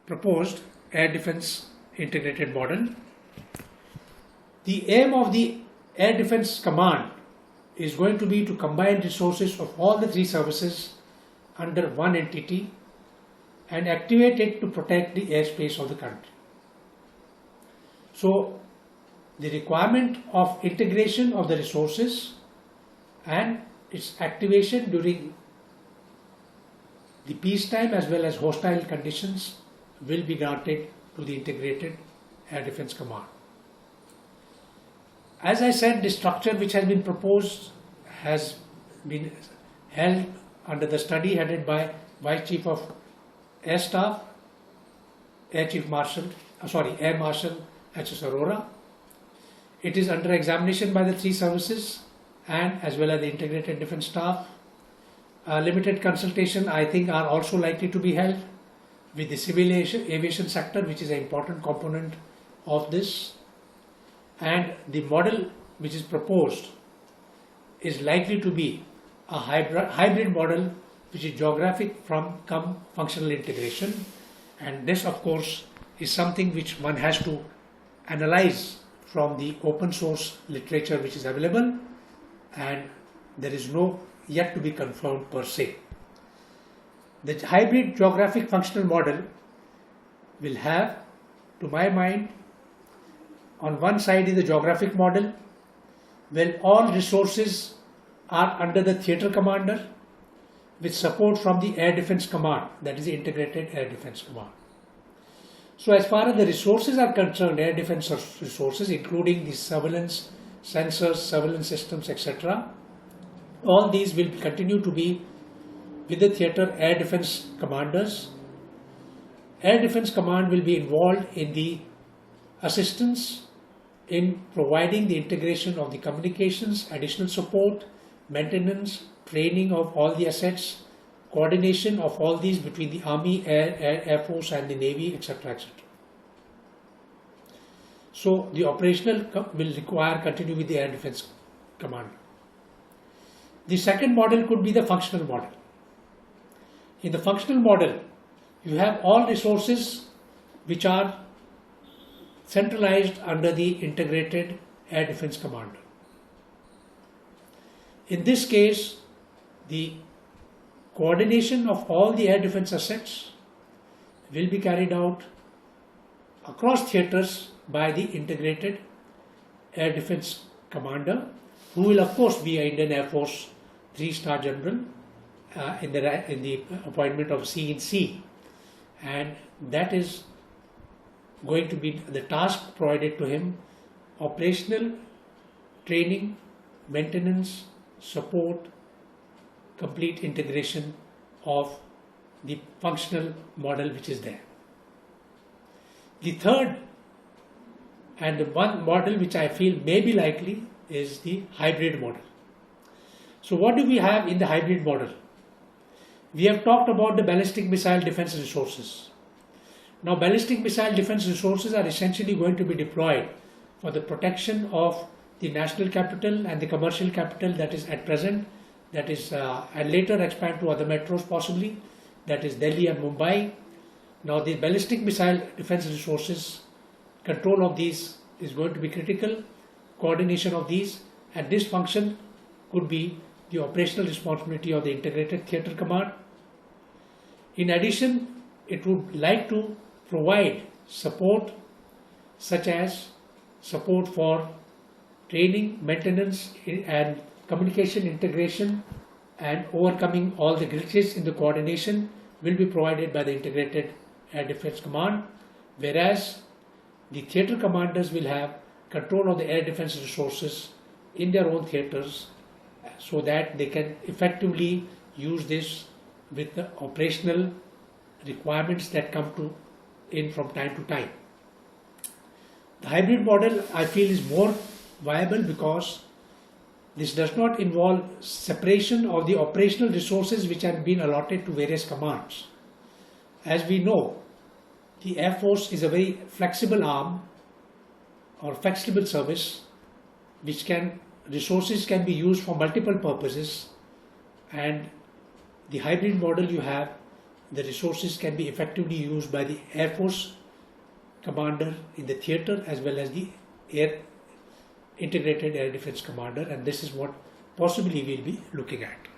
proposed air defense integrated model. The aim of the Air Defense Command is going to be to combine resources of all the three services under one entity and activate it to protect the airspace of the country. So, the requirement of integration of the resources and its activation during the peacetime as well as hostile conditions will be granted to the Integrated Air Defense Command. As I said, the structure which has been proposed has been held under the study headed by Vice Chief of Air Staff, Air Marshal H.S. Arora. It is under examination by the three services and as well as the Integrated Defense Staff. Limited consultation, I think, are also likely to be held with the civil aviation sector, which is an important component of this. And the model which is proposed is likely to be a hybrid model, which is geographic from functional integration. And this, of course, is something which one has to analyze from the open source literature which is available, and there is no yet to be confirmed per se. The hybrid geographic functional model will have, to my mind, on one side is the geographic model, where all resources are under the theatre commander with support from the Air Defense Command, that is the Integrated Air Defense Command. So as far as the resources are concerned, air defense resources, including the surveillance, sensors, surveillance systems, etc., all these will continue to be with the theatre air defense commanders. Air Defense Command will be involved in the assistance in providing the integration of the communications, additional support, maintenance, training of all the assets, coordination of all these between the Army, Air Force and the Navy, etc., etc. So the operational will continue with the Air Defense Command. The second model could be the functional model. In the functional model, you have all resources which are centralized under the Integrated Air Defense Command. In this case, the coordination of all the air defense assets will be carried out across theatres by the Integrated Air Defense Commander, who will of course be an Indian Air Force 3-star general in the appointment of C&C, and that is going to be the task provided to him: operational, training, maintenance, support, complete integration of the functional model which is there. The third and the one model which I feel may be likely is the hybrid model. So what do we have in the hybrid model? We have talked about the ballistic missile defense resources. Now, ballistic missile defense resources are essentially going to be deployed for the protection of the national capital and the commercial capital that is at present, that is and later expand to other metros possibly, that is Delhi and Mumbai. Now the ballistic missile defense resources, control of these is going to be critical, coordination of these, and this function could be the operational responsibility of the Integrated Theatre Command. In addition, it would like to provide support such as support for training, maintenance and communication integration, and overcoming all the glitches in the coordination will be provided by the Integrated Air Defense Command, whereas the theatre commanders will have control of the air defense resources in their own theatres so that they can effectively use this with the operational requirements that come in from time to time. The hybrid model, I feel, is more viable because this does not involve separation of the operational resources which have been allotted to various commands. As we know, the Air Force is a very flexible arm or flexible service which resources can be used for multiple purposes, and the hybrid model you have the resources can be effectively used by the Air Force commander in the theater as well as the integrated air defense commander, and this is what possibly we'll be looking at.